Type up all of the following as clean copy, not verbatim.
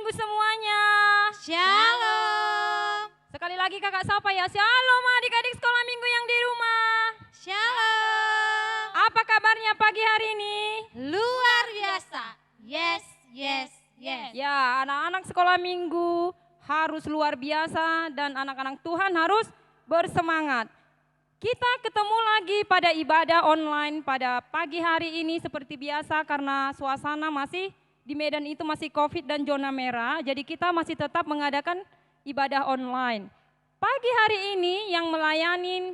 Minggu semuanya. Shalom. Sekali lagi kakak sapa ya, shalom adik-adik sekolah minggu yang di rumah. Shalom. Apa kabarnya pagi hari ini? Luar biasa. Yes, yes, yes. Ya, anak-anak sekolah minggu harus luar biasa dan anak-anak Tuhan harus bersemangat. Kita ketemu lagi pada ibadah online pada pagi hari ini seperti biasa karena suasana masih di Medan itu masih COVID dan zona merah, jadi kita masih tetap mengadakan ibadah online. Pagi hari ini yang melayani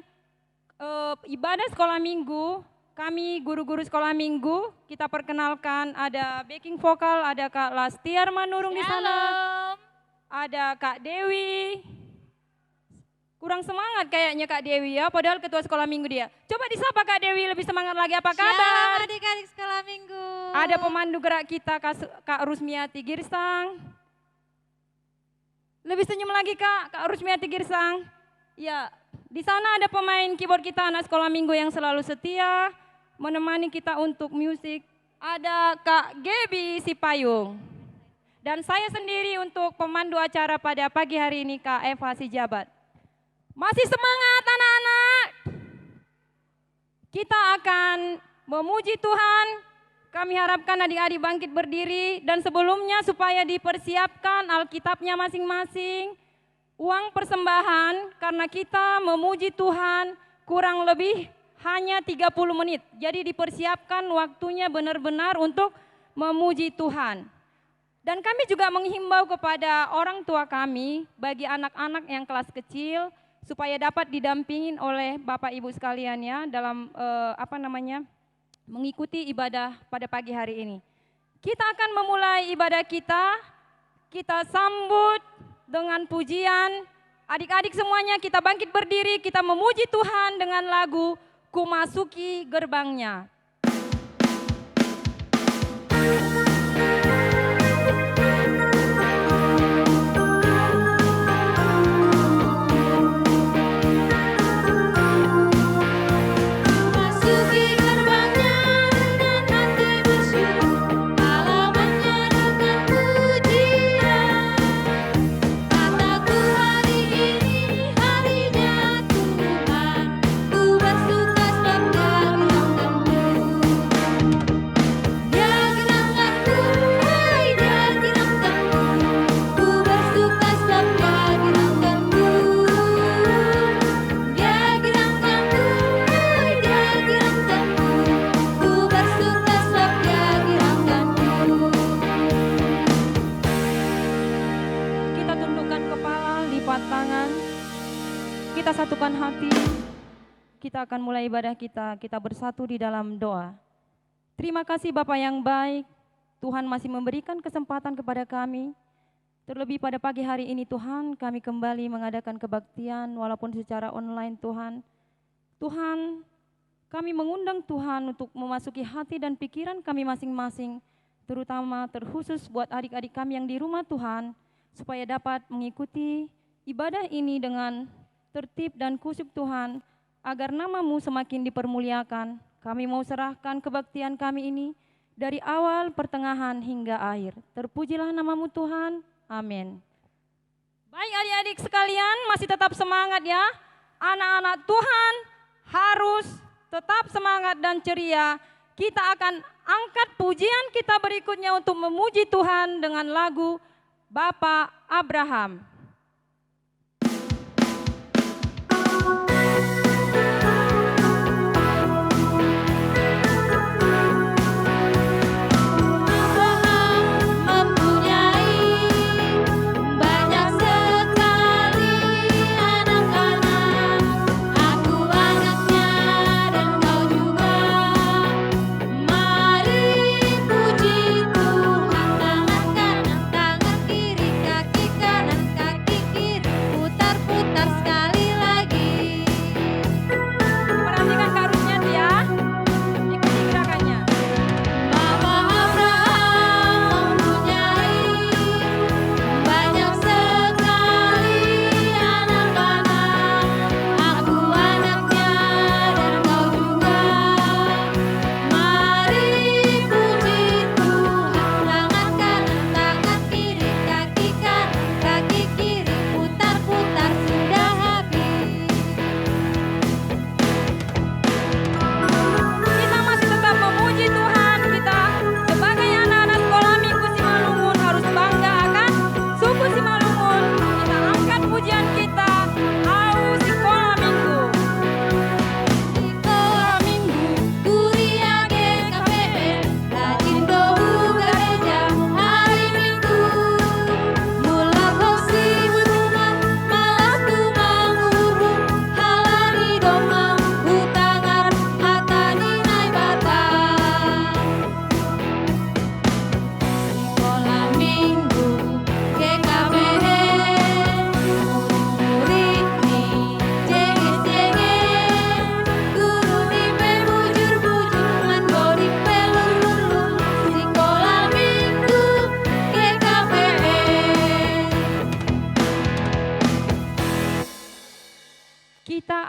ibadah sekolah minggu, kami guru-guru sekolah minggu, kita perkenalkan ada backing vokal, ada Kak Lastiar Manurung di sana, ada Kak Dewi. Kurang semangat kayaknya Kak Dewi ya, padahal ketua sekolah minggu dia. Coba disapa Kak Dewi lebih semangat lagi, apa kabar? Shalom adik-adik sekolah minggu. Ada pemandu gerak kita Kak Rusmiati Girsang. Lebih senyum lagi Kak Rusmiati Girsang. Ya, di sana ada pemain keyboard kita anak sekolah minggu yang selalu setia menemani kita untuk musik. Ada Kak Gebi Sipayung. Dan saya sendiri untuk pemandu acara pada pagi hari ini Kak Eva Sijabat. Masih semangat anak-anak? Kita akan memuji Tuhan. Kami harapkan adik-adik bangkit berdiri dan sebelumnya supaya dipersiapkan Alkitabnya masing-masing. Uang persembahan karena kita memuji Tuhan kurang lebih hanya 30 menit. Jadi dipersiapkan waktunya benar-benar untuk memuji Tuhan. Dan kami juga menghimbau kepada orang tua kami bagi anak-anak yang kelas kecil supaya dapat didampingin oleh Bapak Ibu sekalian ya dalam mengikuti ibadah pada pagi hari ini. Kita akan memulai ibadah kita sambut dengan pujian. Adik-adik semuanya kita bangkit berdiri, kita memuji Tuhan dengan lagu Ku Masuki Gerbangnya. Kita satukan hati, kita akan mulai ibadah kita bersatu di dalam doa. Terima kasih Bapak yang baik, Tuhan masih memberikan kesempatan kepada kami. Terlebih pada pagi hari ini Tuhan, kami kembali mengadakan kebaktian walaupun secara online Tuhan. Tuhan, kami mengundang Tuhan untuk memasuki hati dan pikiran kami masing-masing, terutama terkhusus buat adik-adik kami yang di rumah Tuhan, supaya dapat mengikuti ibadah ini dengan tertib dan khusyuk Tuhan, agar nama-Mu semakin dipermuliakan. Kami mau serahkan kebaktian kami ini dari awal, pertengahan, hingga akhir. Terpujilah nama-Mu Tuhan, amin. Baik adik-adik sekalian, masih tetap semangat ya. Anak-anak Tuhan harus tetap semangat dan ceria. Kita akan angkat pujian kita berikutnya untuk memuji Tuhan dengan lagu Bapak Abraham. Puji Tuhan, tangan kanan, tangan kiri, kaki kanan, kaki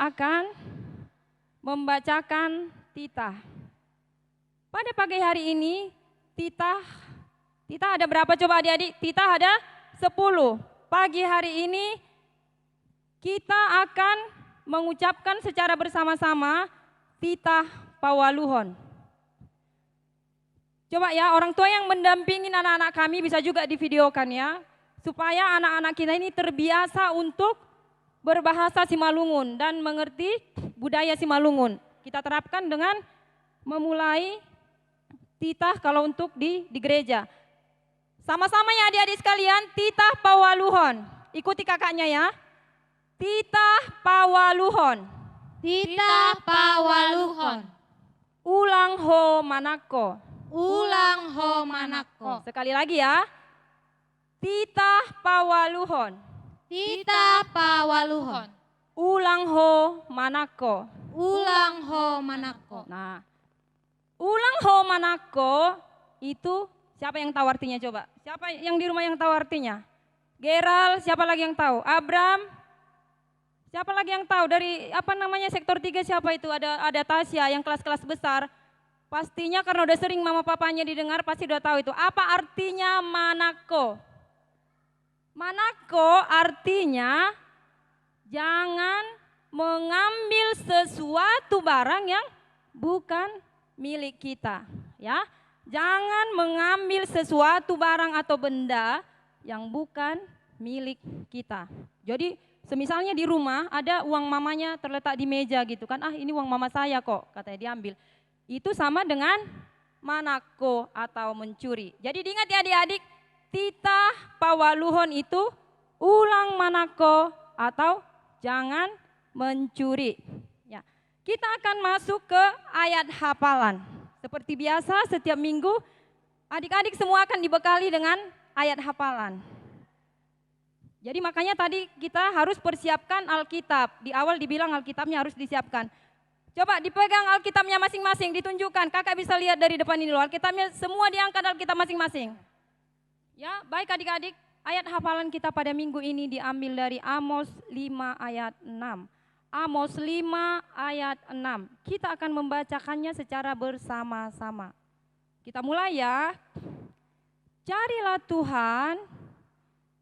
akan membacakan titah. Pada pagi hari ini titah ada berapa coba adik-adik? Titah ada 10. Pagi hari ini kita akan mengucapkan secara bersama-sama titah pawaluhon. Coba ya, orang tua yang mendampingi anak-anak kami bisa juga divideokan ya, supaya anak-anak kita ini terbiasa untuk berbahasa Simalungun dan mengerti budaya Simalungun. Kita terapkan dengan memulai titah kalau untuk di gereja. Sama-sama ya adik-adik sekalian, titah pawaluhon. Ikuti kakaknya ya. Titah pawaluhon. Titah pawaluhon. Ulang ho manako. Ulang ho manako. Sekali lagi ya. Titah pawaluhon. Titah pawaluhon. Ulang ho manako. Ulang ho manako. Nah, ulang ho manako itu siapa yang tahu artinya coba? Siapa yang di rumah yang tahu artinya? Geral, siapa lagi yang tahu? Abram, siapa lagi yang tahu? Dari sektor 3 siapa itu? Ada Tasya yang kelas-kelas besar. Pastinya karena udah sering mama papanya didengar pasti udah tahu itu. Apa artinya manako? Manako artinya jangan mengambil sesuatu barang yang bukan milik kita, ya. Jangan mengambil sesuatu barang atau benda yang bukan milik kita. Jadi semisalnya di rumah ada uang mamanya terletak di meja gitu kan, ini uang mama saya kok, katanya diambil. Itu sama dengan manako atau mencuri. Jadi diingat ya adik-adik, titah pawaluhon itu ulang manako atau jangan mencuri. Ya. Kita akan masuk ke ayat hafalan. Seperti biasa setiap minggu adik-adik semua akan dibekali dengan ayat hafalan. Jadi makanya tadi kita harus persiapkan Alkitab. Di awal dibilang Alkitabnya harus disiapkan. Coba dipegang Alkitabnya masing-masing, ditunjukkan. Kakak bisa lihat dari depan ini loh, Alkitabnya semua diangkat Alkitab masing-masing. Ya, baik adik-adik, ayat hafalan kita pada minggu ini diambil dari Amos 5 ayat 6. Amos 5 ayat 6. Kita akan membacakannya secara bersama-sama. Kita mulai ya. Carilah Tuhan,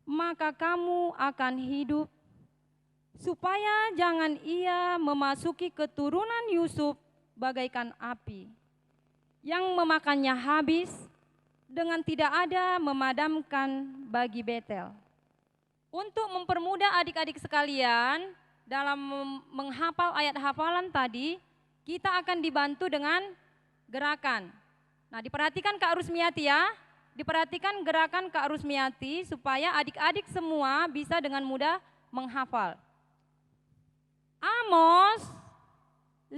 maka kamu akan hidup, supaya jangan ia memasuki keturunan Yusuf bagaikan api, yang memakannya habis dengan tidak ada memadamkan bagi Betel. Untuk mempermudah adik-adik sekalian dalam menghafal ayat hafalan tadi, kita akan dibantu dengan gerakan. Nah, diperhatikan Kak Rusmiati ya, diperhatikan gerakan Kak Rusmiati supaya adik-adik semua bisa dengan mudah menghafal. Amos 5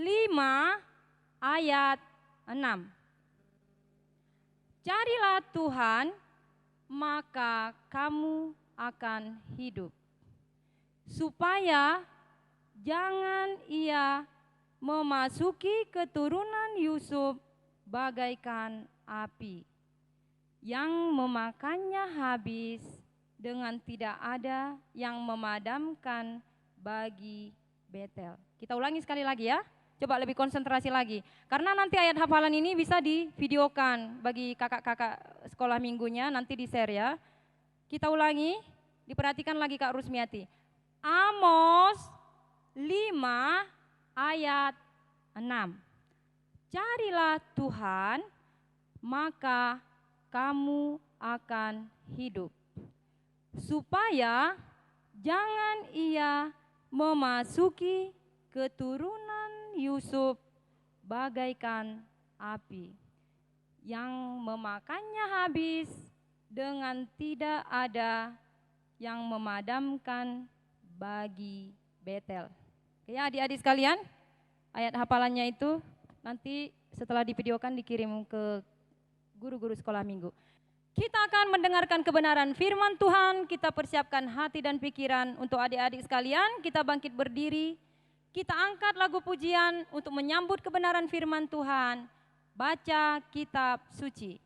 ayat 6. Carilah Tuhan, maka kamu akan hidup, supaya jangan ia memasuki keturunan Yusuf bagaikan api, yang memakannya habis dengan tidak ada yang memadamkan bagi Betel. Kita ulangi sekali lagi ya. Coba lebih konsentrasi lagi. Karena nanti ayat hafalan ini bisa divideokan bagi kakak-kakak sekolah minggunya, nanti di-share ya. Kita ulangi, diperhatikan lagi Kak Rusmiati. Amos 5 ayat 6. Carilah Tuhan, maka kamu akan hidup, supaya jangan ia memasuki keturunan Yusuf bagaikan api, yang memakannya habis dengan tidak ada yang memadamkan bagi Betel. Oke ya adik-adik sekalian, ayat hafalannya itu nanti setelah divideokan dikirim ke guru-guru sekolah minggu. Kita akan mendengarkan kebenaran firman Tuhan, kita persiapkan hati dan pikiran untuk adik-adik sekalian, kita bangkit berdiri, kita angkat lagu pujian untuk menyambut kebenaran firman Tuhan, baca kitab suci.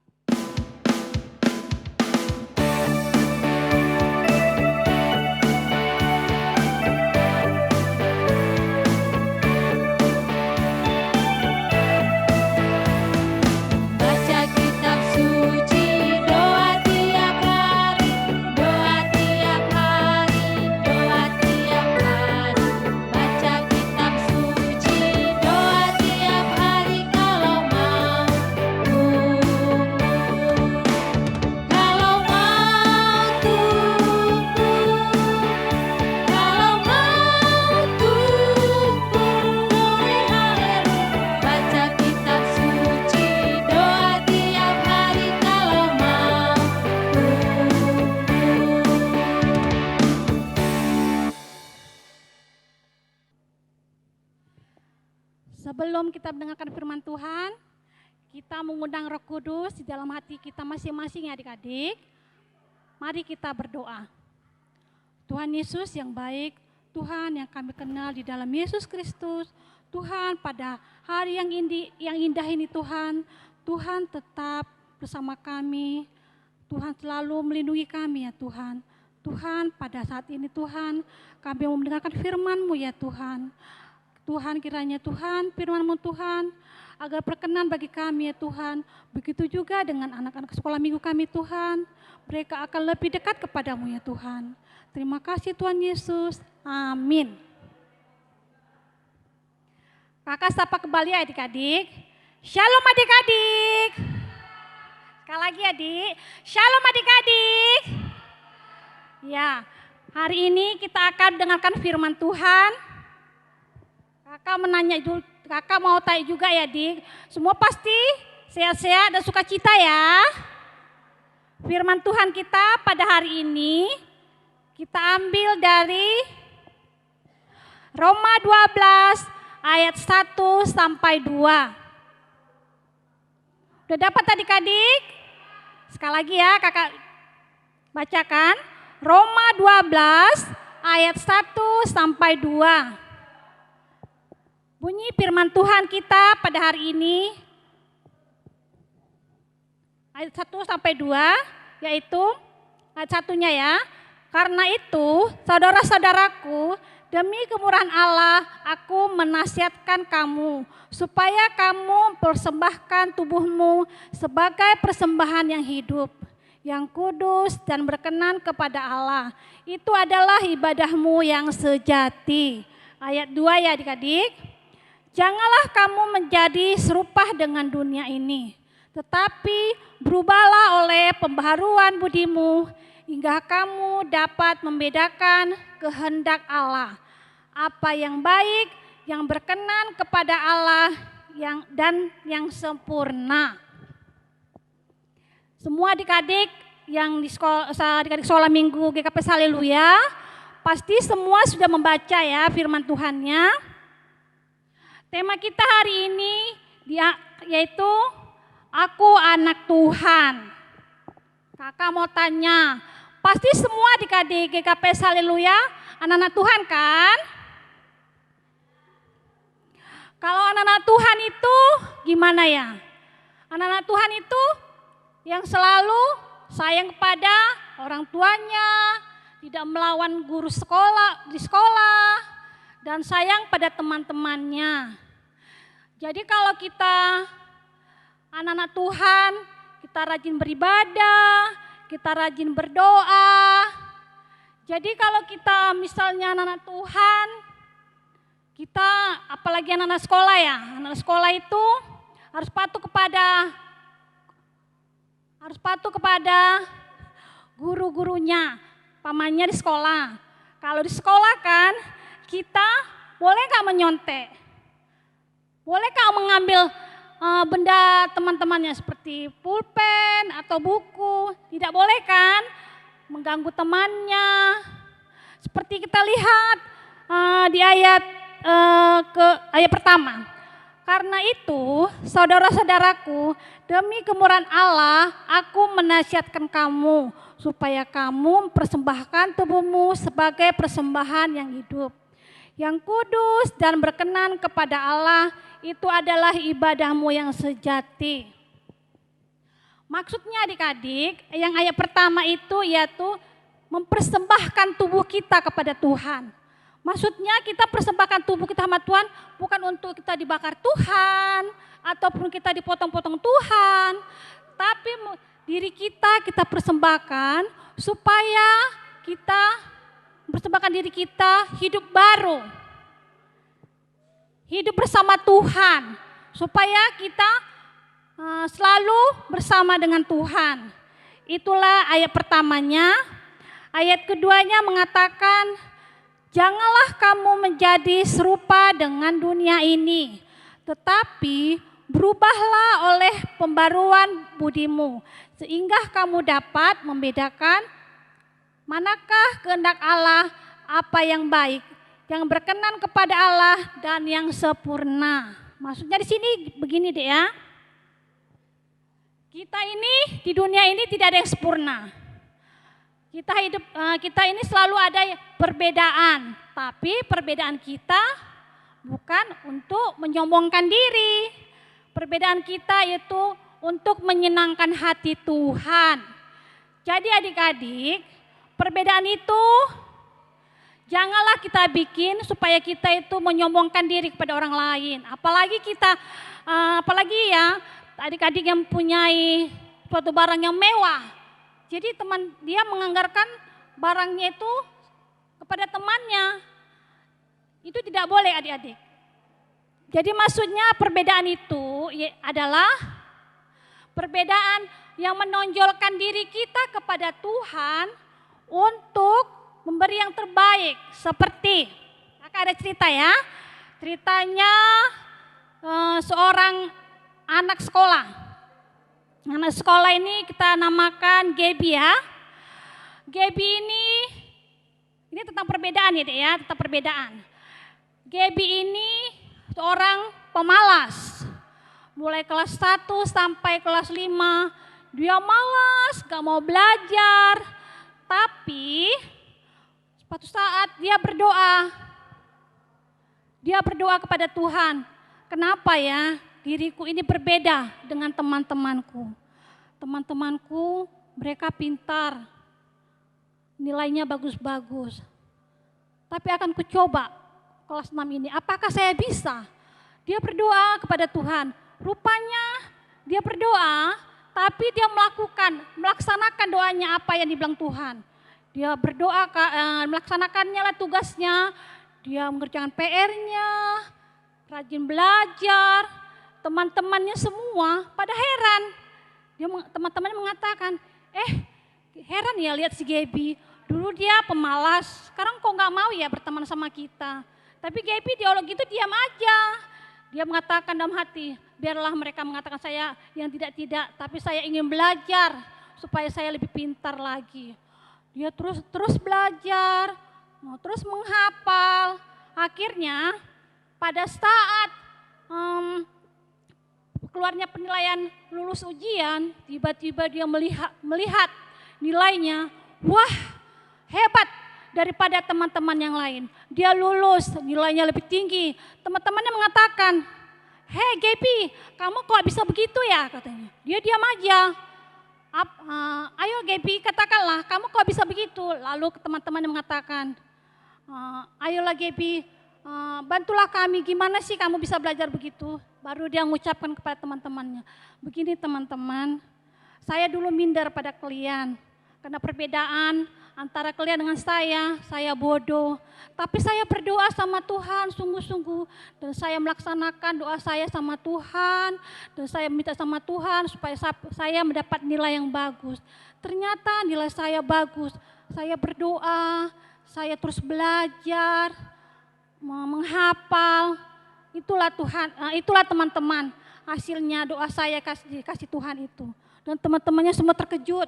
Sebelum kita mendengarkan firman Tuhan, kita mengundang Roh Kudus di dalam hati kita masing-masing ya adik-adik. Mari kita berdoa. Tuhan Yesus yang baik, Tuhan yang kami kenal di dalam Yesus Kristus, Tuhan pada hari yang indah ini Tuhan, Tuhan tetap bersama kami, Tuhan selalu melindungi kami ya Tuhan. Tuhan pada saat ini Tuhan, kami mau mendengarkan firman-Mu ya Tuhan. Tuhan kiranya Tuhan, firman-Mu Tuhan, agar berkenan bagi kami ya Tuhan. Begitu juga dengan anak-anak sekolah minggu kami Tuhan, mereka akan lebih dekat kepadamu ya Tuhan. Terima kasih Tuhan Yesus, amin. Kakak sapa kembali ya adik-adik. Shalom adik-adik. Sekali lagi adik, shalom adik-adik. Ya, hari ini kita akan dengarkan firman Tuhan. Kakak mau tanya juga ya adik. Semua pasti sehat-sehat dan sukacita ya. Firman Tuhan kita pada hari ini kita ambil dari Roma 12 ayat 1 sampai 2. Udah dapat adik-adik? Sekali lagi ya kakak bacakan. Roma 12 ayat 1 sampai 2. Bunyi firman Tuhan kita pada hari ini ayat 1 sampai 2, yaitu ayat 1-nya ya. Karena itu saudara-saudaraku, demi kemurahan Allah aku menasihatkan kamu supaya kamu persembahkan tubuhmu sebagai persembahan yang hidup, yang kudus dan berkenan kepada Allah. Itu adalah ibadahmu yang sejati. Ayat 2 ya adik-adik. Janganlah kamu menjadi serupa dengan dunia ini, tetapi berubahlah oleh pembaharuan budimu hingga kamu dapat membedakan kehendak Allah, apa yang baik, yang berkenan kepada Allah, dan yang sempurna. Semua adik-adik yang di adik-adik sekolah minggu GKP Haleluya, pasti semua sudah membaca ya firman Tuhannya. Tema kita hari ini yaitu aku anak Tuhan. Kakak mau tanya, pasti semua adik-adik GKP Haleluya anak-anak Tuhan kan? Kalau anak-anak Tuhan itu gimana ya? Anak-anak Tuhan itu yang selalu sayang kepada orang tuanya, tidak melawan guru di sekolah, dan sayang pada teman-temannya. Jadi kalau kita anak-anak Tuhan, kita rajin beribadah, kita rajin berdoa. Jadi kalau kita misalnya anak-anak Tuhan, kita apalagi anak-anak sekolah ya, anak-anak sekolah itu harus patuh kepada guru-gurunya, pamannya di sekolah. Kalau di sekolah kan kita boleh nggak menyontek? Boleh nggak mengambil benda teman-temannya seperti pulpen atau buku? Tidak boleh kan? Mengganggu temannya. Seperti kita lihat di ayat pertama. Karena itu, saudara-saudaraku, demi kemurahan Allah, aku menasihatkan kamu supaya kamu mempersembahkan tubuhmu sebagai persembahan yang hidup, yang kudus dan berkenan kepada Allah. Itu adalah ibadahmu yang sejati. Maksudnya adik-adik, yang ayat pertama itu yaitu mempersembahkan tubuh kita kepada Tuhan. Maksudnya kita persembahkan tubuh kita sama Tuhan bukan untuk kita dibakar Tuhan ataupun kita dipotong-potong Tuhan, tapi diri kita persembahkan supaya kita persembahkan diri kita hidup baru, hidup bersama Tuhan, supaya kita selalu bersama dengan Tuhan. Itulah ayat pertamanya. Ayat keduanya mengatakan, janganlah kamu menjadi serupa dengan dunia ini, tetapi berubahlah oleh pembaruan budimu, sehingga kamu dapat membedakan manakah kehendak Allah, apa yang baik, yang berkenan kepada Allah, dan yang sempurna. maksudnya di sini begini deh ya. Kita ini di dunia ini tidak ada yang sempurna. Kita ini selalu ada perbedaan, tapi perbedaan kita bukan untuk menyombongkan diri. Perbedaan kita itu untuk menyenangkan hati Tuhan. Jadi adik-adik, perbedaan itu janganlah kita bikin supaya kita itu menyombongkan diri kepada orang lain. Apalagi ya adik-adik yang mempunyai suatu barang yang mewah. Jadi dia menganggarkan barangnya itu kepada temannya. Itu tidak boleh adik-adik. Jadi maksudnya perbedaan itu adalah perbedaan yang menonjolkan diri kita kepada Tuhan untuk memberi yang terbaik. Seperti, kakak ada cerita ya. Ceritanya seorang anak sekolah. Anak sekolah ini kita namakan Gaby ya. Gaby ini tentang perbedaan ya Dek ya, tentang perbedaan. Gaby ini seorang pemalas. Mulai kelas 1 sampai kelas 5, dia malas, gak mau belajar. Tapi suatu saat dia berdoa. Dia berdoa kepada Tuhan. Kenapa ya diriku ini berbeda dengan teman-temanku. Teman-temanku mereka pintar, nilainya bagus-bagus. Tapi akan kucoba kelas 6 ini, apakah saya bisa? Dia berdoa kepada Tuhan. Rupanya dia berdoa, tapi dia melaksanakan doanya apa yang dibilang Tuhan. Dia berdoa, melaksanakannya lah tugasnya. Dia mengerjakan PR-nya, rajin belajar. Teman-temannya semua pada heran. Teman-temannya mengatakan, heran ya lihat si Gaby. Dulu dia pemalas, sekarang kok gak mau ya berteman sama kita. Tapi Gaby dialog gitu diam aja. Dia mengatakan dalam hati, biarlah mereka mengatakan saya yang tidak-tidak, tapi saya ingin belajar supaya saya lebih pintar lagi. Dia terus belajar, terus menghafal. Akhirnya pada saat keluarnya penilaian lulus ujian, tiba-tiba dia melihat nilainya, wah hebat daripada teman-teman yang lain. Dia lulus, nilainya lebih tinggi. Teman-temannya mengatakan, "Hei Gaby, kamu kok bisa begitu ya?" katanya. Dia diam aja. Ayo Gaby, katakanlah, kamu kok bisa begitu? Lalu teman-temannya mengatakan, ayolah Gaby, bantulah kami, gimana sih kamu bisa belajar begitu? Baru dia mengucapkan kepada teman-temannya, begini teman-teman, saya dulu minder pada kalian. Karena perbedaan antara kalian dengan saya bodoh. Tapi saya berdoa sama Tuhan sungguh-sungguh. Dan saya melaksanakan doa saya sama Tuhan. Dan saya minta sama Tuhan supaya saya mendapat nilai yang bagus. Ternyata nilai saya bagus. Saya berdoa, saya terus belajar, menghafal. Itulah Tuhan, itulah teman-teman hasilnya doa saya kasih Tuhan itu. Dan teman-temannya semua terkejut.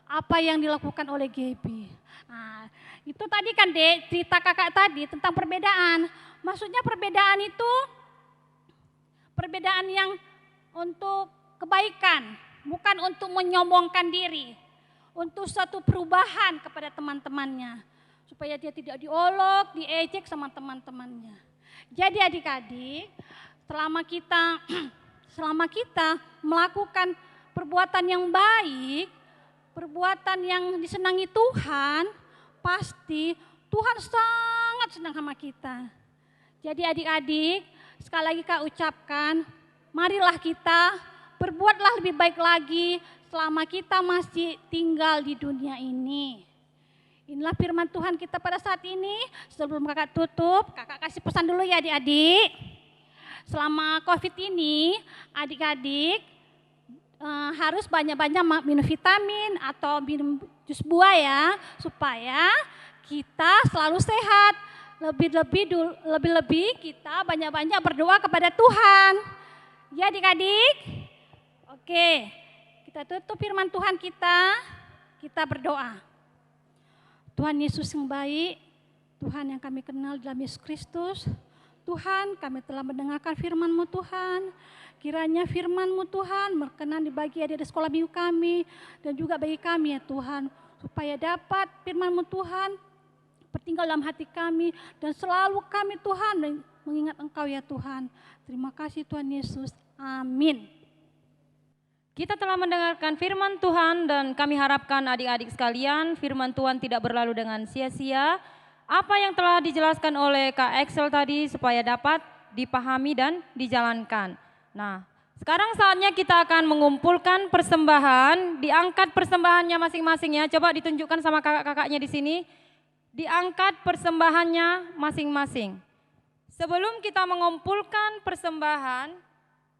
Apa yang dilakukan oleh Gaby. Nah, itu tadi kan Dek, cerita kakak tadi tentang perbedaan. Maksudnya perbedaan itu perbedaan yang untuk kebaikan, bukan untuk menyombongkan diri. Untuk suatu perubahan kepada teman-temannya. Supaya dia tidak diolok, diejek sama teman-temannya. Jadi adik-adik, selama kita melakukan perbuatan yang baik, perbuatan yang disenangi Tuhan, pasti Tuhan sangat senang sama kita. Jadi adik-adik, sekali lagi Kak ucapkan, marilah kita berbuatlah lebih baik lagi selama kita masih tinggal di dunia ini. Inilah firman Tuhan kita pada saat ini. Sebelum kakak tutup, kakak kasih pesan dulu ya adik-adik. Selama COVID ini, adik-adik harus banyak-banyak minum vitamin atau minum jus buah ya, supaya kita selalu sehat. Lebih-lebih kita banyak-banyak berdoa kepada Tuhan. Ya adik-adik? Oke, kita tutup firman Tuhan kita berdoa. Tuhan Yesus yang baik, Tuhan yang kami kenal dalam Yesus Kristus, Tuhan, kami telah mendengarkan firman-Mu Tuhan. Kiranya firman-Mu Tuhan berkenan dibagi adik di sekolah minggu kami dan juga bagi kami ya Tuhan. Supaya dapat firman-Mu Tuhan bertinggal dalam hati kami dan selalu kami Tuhan mengingat Engkau ya Tuhan. Terima kasih Tuhan Yesus. Amin. Kita telah mendengarkan firman Tuhan dan kami harapkan adik-adik sekalian firman Tuhan tidak berlalu dengan sia-sia. Apa yang telah dijelaskan oleh Kak Excel tadi supaya dapat dipahami dan dijalankan. Nah, sekarang saatnya kita akan mengumpulkan persembahan, diangkat persembahannya masing-masing ya. Coba ditunjukkan sama kakak-kakaknya di sini. Diangkat persembahannya masing-masing. Sebelum kita mengumpulkan persembahan,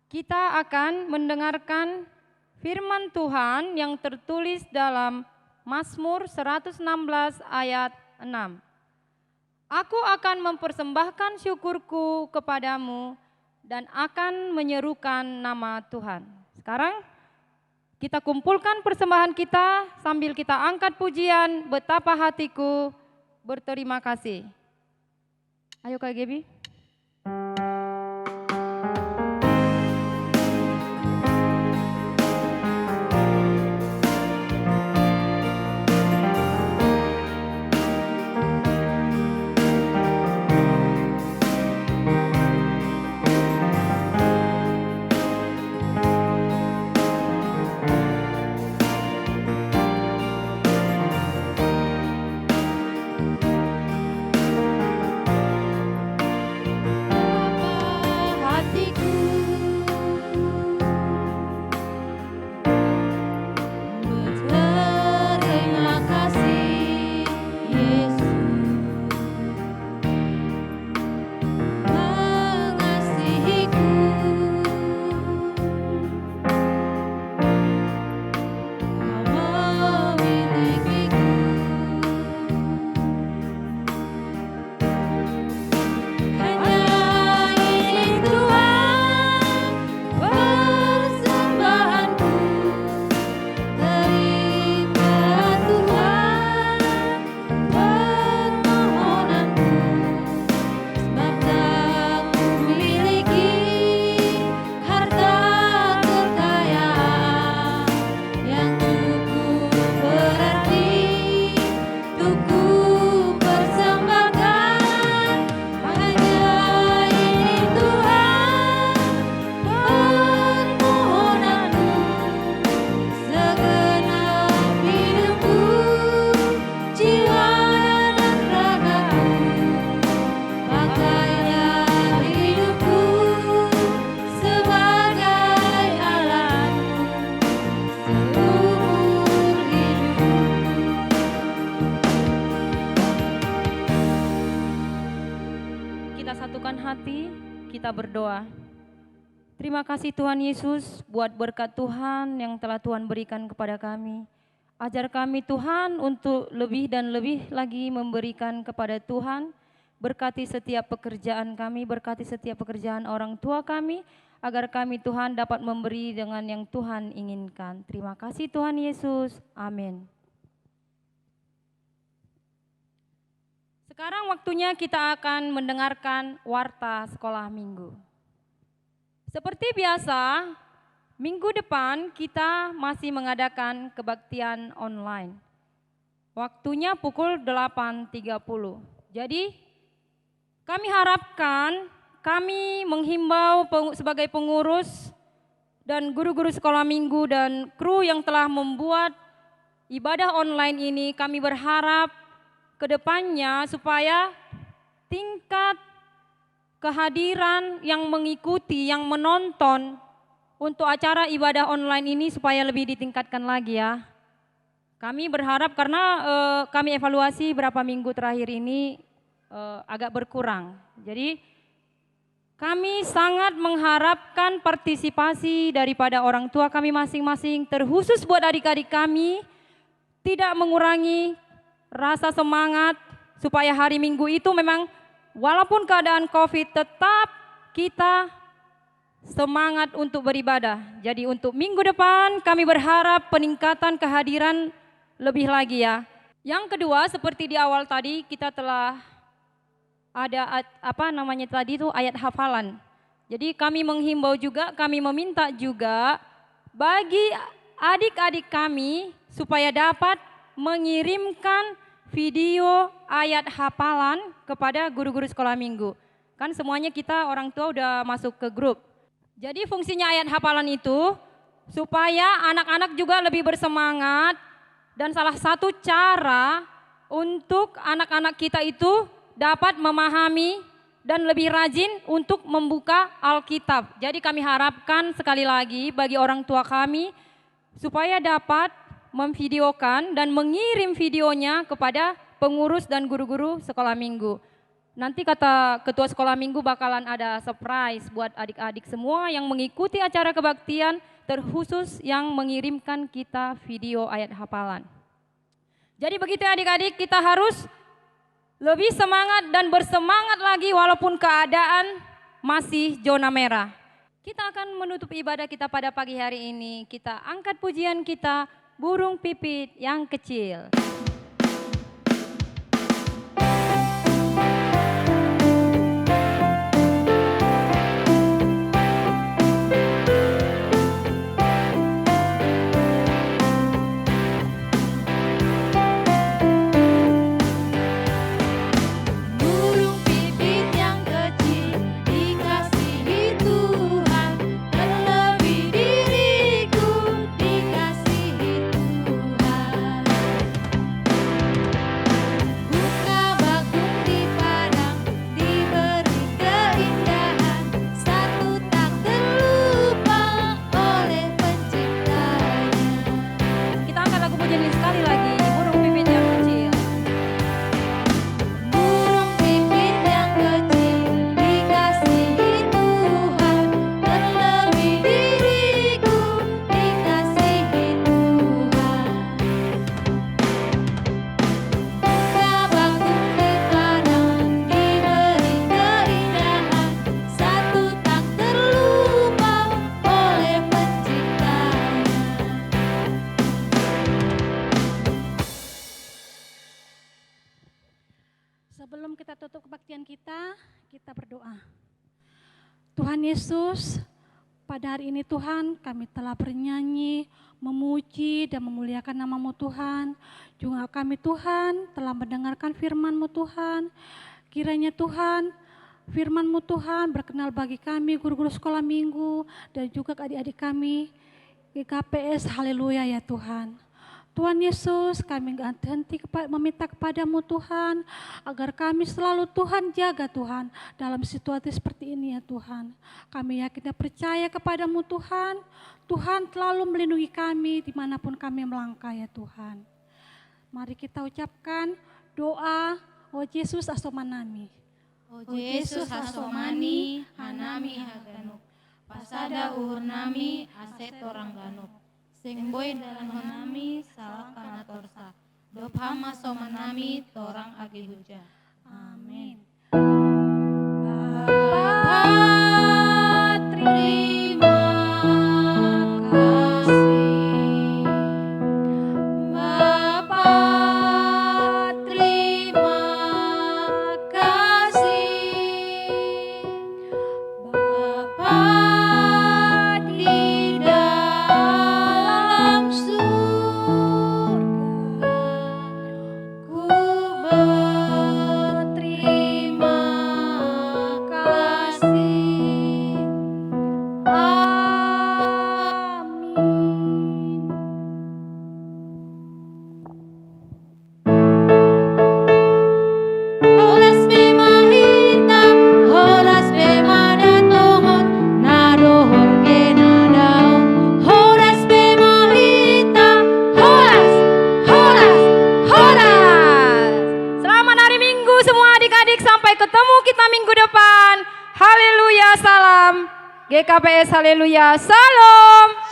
kita akan mendengarkan firman Tuhan yang tertulis dalam Mazmur 116 ayat 6. Aku akan mempersembahkan syukurku kepadamu dan akan menyerukan nama Tuhan. Sekarang kita kumpulkan persembahan kita sambil kita angkat pujian betapa hatiku berterima kasih. Ayo Kak Gebi. Kita berdoa. Terima kasih Tuhan Yesus buat berkat Tuhan yang telah Tuhan berikan kepada kami. Ajar kami Tuhan untuk lebih dan lebih lagi memberikan kepada Tuhan. Berkati setiap pekerjaan kami, berkati setiap pekerjaan orang tua kami, agar kami Tuhan dapat memberi dengan yang Tuhan inginkan. Terima kasih Tuhan Yesus. Amin. Sekarang waktunya kita akan mendengarkan warta sekolah minggu. Seperti biasa, minggu depan kita masih mengadakan kebaktian online. Waktunya pukul 8.30. Jadi kami harapkan, kami menghimbau sebagai pengurus dan guru-guru sekolah minggu dan kru yang telah membuat ibadah online ini, kami berharap kedepannya supaya tingkat kehadiran yang mengikuti, yang menonton untuk acara ibadah online ini supaya lebih ditingkatkan lagi ya. Kami berharap karena kami evaluasi berapa minggu terakhir ini agak berkurang. Jadi kami sangat mengharapkan partisipasi daripada orang tua kami masing-masing, terkhusus buat adik-adik kami, tidak mengurangi rasa semangat supaya hari Minggu itu memang walaupun keadaan COVID tetap kita semangat untuk beribadah. Jadi untuk minggu depan kami berharap peningkatan kehadiran lebih lagi ya. Yang kedua, seperti di awal tadi kita telah ada tadi itu ayat hafalan. Jadi kami menghimbau juga, kami meminta juga bagi adik-adik kami supaya dapat mengirimkan video ayat hafalan kepada guru-guru sekolah minggu. Kan semuanya kita orang tua udah masuk ke grup. Jadi fungsinya ayat hafalan itu supaya anak-anak juga lebih bersemangat, dan salah satu cara untuk anak-anak kita itu dapat memahami dan lebih rajin untuk membuka Alkitab. Jadi kami harapkan sekali lagi bagi orang tua kami supaya dapat memvideokan dan mengirim videonya kepada pengurus dan guru-guru sekolah minggu. Nanti kata ketua sekolah minggu bakalan ada surprise buat adik-adik semua yang mengikuti acara kebaktian, terkhusus yang mengirimkan kita video ayat hafalan. Jadi begitu adik-adik, kita harus lebih semangat dan bersemangat lagi walaupun keadaan masih zona merah. Kita akan menutup ibadah kita pada pagi hari ini. Kita angkat pujian kita, Burung Pipit yang Kecil. Burung pipit yang kecil dikasihi Tuhan, terlebih diriku dikasihi Tuhan. Buka bakung di padang, diberi keindahan, satu tak terlupa oleh penciptanya. Kita angkat lagu pujian ini sekali lagi, Burung Pipit yang Kecil. Burung pipit yang kecil dikasihi Tuhan, terlebih diriku dikasihi Tuhan. Buka bakung di padang, diberi keindahan, satu tak terlupa oleh penciptanya. Sebelum kita tutup kebaktian kita berdoa. Tuhan Yesus, pada hari ini Tuhan kami telah bernyanyi, memuji dan memuliakan nama-Mu Tuhan. Juga kami Tuhan telah mendengarkan firman-Mu Tuhan. Kiranya Tuhan, firman-Mu Tuhan berkenal bagi kami guru-guru sekolah minggu dan juga adik-adik kami GKPS. Haleluya ya Tuhan. Tuhan Yesus, kami gak henti meminta kepadamu Tuhan, agar kami selalu Tuhan jaga Tuhan dalam situasi seperti ini ya Tuhan. Kami yakin dan percaya kepadamu Tuhan, Tuhan selalu melindungi kami dimanapun kami melangkah ya Tuhan. Mari kita ucapkan doa, O Yesus asomanami. O Yesus asomani hanami haganuk, pasada uhur nami aset orang ganuk. Sing boy dalam hanami salah kana torsa, dophama somanami torang agi hujan. Amin. Bapa, terima kasih. Bapa, terima kasih. Bapa di dalam surga, ku berterima kasih. Amin. Oras bemahita, oras bemadatongon, nadohor genadao. Oras bemahita, horas, horas, horas. Selamat hari Minggu semua adik-adik, sampai ketemu kita minggu depan. Haleluya, salam. GKPS, haleluya, salam.